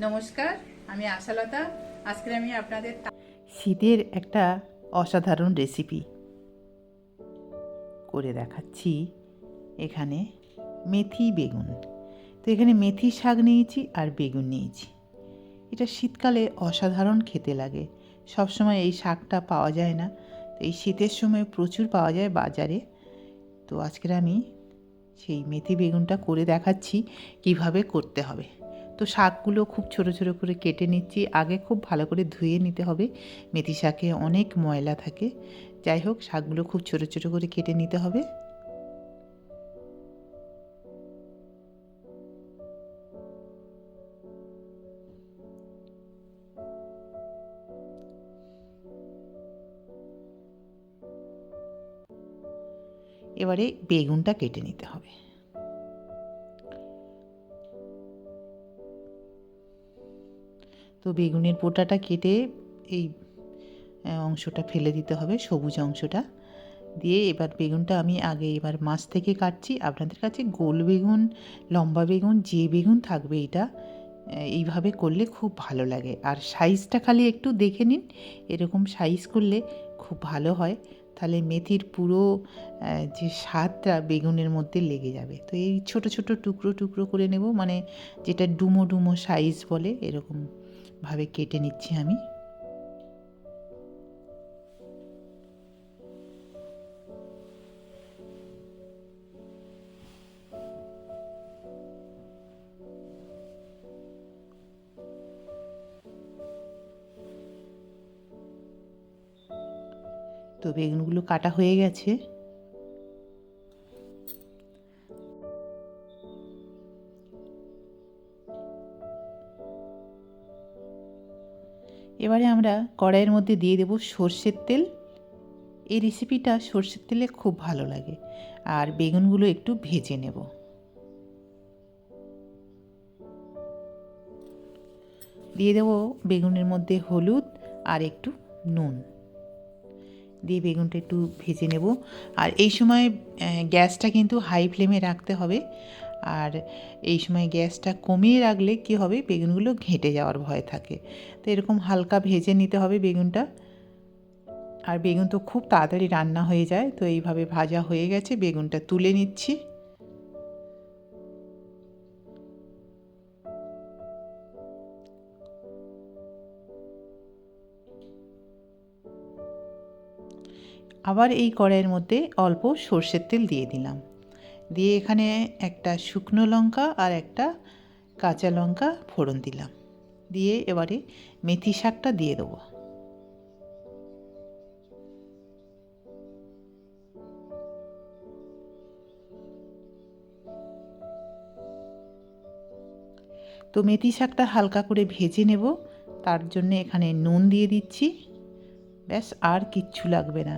নমস্কার, আমি আশালতা। আজকে আমি আপনাদের শীতের একটা অসাধারণ রেসিপি করে দেখাচ্ছি। এখানে মেথি বেগুন, তো এখানে মেথি শাক নিয়েছি আর বেগুন নিয়েছি। এটা শীতকালে অসাধারণ খেতে লাগে। সবসময় এই শাকটা পাওয়া যায় না, তো এই শীতের সময় প্রচুর পাওয়া যায় বাজারে। তো আজকের আমি সেই মেথি বেগুনটা করে দেখাচ্ছি কিভাবে করতে হবে। তো শাকগুলো খুব ছোট ছোট করে কেটে নিচ্ছি। আগে খুব ভালো করে ধুয়ে নিতে হবে, মেথি শাকে অনেক ময়লা থাকে। যাই হোক, শাকগুলো খুব ছোট ছোট করে কেটে নিতে হবে। এবারে বেগুনটা কেটে নিতে হবে। তো বেগুনের বোটাটা কেটে এই অংশটা ফেলে দিতে হবে, সবুজ অংশটা দিয়ে। এবার বেগুনটা আমি এবার মাছ থেকে কাটছি। আপনাদের কাছে গোল বেগুন, লম্বা বেগুন, যে বেগুন থাকবে এটা এইভাবে করলে খুব ভালো লাগে। আর সাইজটা খালি একটু দেখে নিন, এরকম সাইজ করলে খুব ভালো হয়। তাহলে মেথির পুরো যে স্বাদটা বেগুনের মধ্যে লেগে যাবে। তো এই ছোট ছোট টুকরো টুকরো করে নেব, মানে যেটা ডুমো ডুমো সাইজ বলে, এরকমভাবে কেটে নিচ্ছি আমি। তো বেগুনগুলো কাটা হয়ে গেছে। এবারে আমরা কড়াইয়ের মধ্যে দিয়ে দেব সর্ষের তেল। এই রেসিপিটা সর্ষের তেলে খুব ভালো লাগে। আর বেগুনগুলো একটু ভেজে নেব। দিয়ে দেব বেগুনের মধ্যে হলুদ আর একটু নুন দিয়ে বেগুনটা একটু ভেজে নেব। আর এই সময় গ্যাসটা কিন্তু হাই ফ্লেমে রাখতে হবে। আর এই সময় গ্যাসটা কমিয়ে রাখলে কি হবে, বেগুনগুলো ঘেঁটে যাওয়ার ভয় থাকে। তো এরকম হালকা ভেজে নিতে হবে বেগুনটা। আর বেগুন তো খুব তাড়াতাড়ি রান্না হয়ে যায়। তো এইভাবে ভাজা হয়ে গেছে, বেগুনটা তুলে নিচ্ছি। আবার এই কড়াইয়ের মধ্যে অল্প সর্ষের তেল দিয়ে দিলাম। দিয়ে এখানে একটা শুকনো লঙ্কা আর একটা কাঁচা লঙ্কা ফোড়ন দিলাম। দিয়ে এবারে মেথি শাকটা দিয়ে দেবো। তো মেথি শাকটা হালকা করে ভেজে নেব, তার জন্য এখানে নুন দিয়ে দিচ্ছি। ব্যাস, আর কিচ্ছু লাগবে না।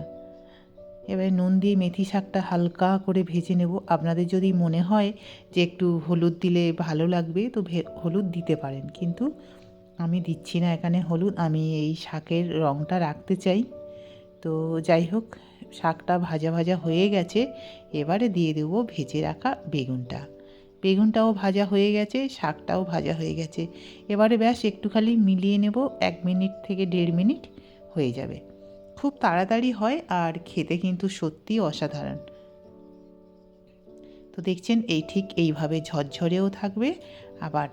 এবারে নুন দিয়ে মেথি শাকটা হালকা করে ভেজে নেব। আপনাদের যদি মনে হয় যে একটু হলুদ দিলে ভালো লাগবে, তো হলুদ দিতে পারেন, কিন্তু আমি দিচ্ছি না এখানে হলুদ। আমি এই শাকের রঙটা রাখতে চাই। তো যাই হোক, শাকটা ভাজা ভাজা হয়ে গেছে। এবারে দিয়ে দেবো ভেজে রাখা বেগুনটা। বেগুনটাও ভাজা হয়ে গেছে, শাকটাও ভাজা হয়ে গেছে। এবারে ব্যাস একটু খালি মিলিয়ে নেব, 1 মিনিট থেকে 1.5 মিনিট হয়ে যাবে। খুব তাড়াতাড়ি হয় আর খেতে কিন্তু সত্যিই অসাধারণ। তো দেখছেন, ঠিক এইভাবে ঝরঝরেও থাকবে, আবার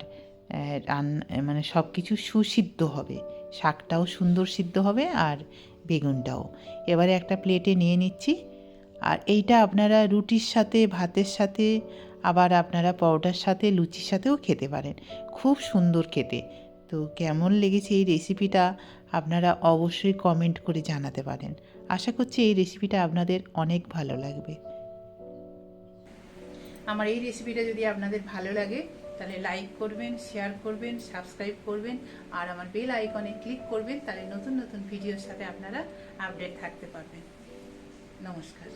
মানে সব কিছু সুসিদ্ধ হবে। শাকটাও সুন্দর সিদ্ধ হবে আর বেগুনটাও। এবারে একটা প্লেটে নিয়ে নিচ্ছি। আর এইটা আপনারা রুটির সাথে, ভাতের সাথে, আবার আপনারা পরোটার সাথে, লুচির সাথেও খেতে পারেন। খুব সুন্দর খেতে। তো কেমন লেগেছে এই রেসিপিটা আপনারা অবশ্যই কমেন্ট করে জানাতে পারেন। আশা করছি এই রেসিপিটা আপনাদের অনেক ভালো লাগবে। আমার এই রেসিপিটা যদি আপনাদের ভালো লাগে তাহলে লাইক করবেন, শেয়ার করবেন, সাবস্ক্রাইব করবেন আর আমার বেল আইকনে ক্লিক করবেন। তাহলে নতুন নতুন ভিডিওর সাথে আপনারা আপডেট থাকতে পারবেন। নমস্কার।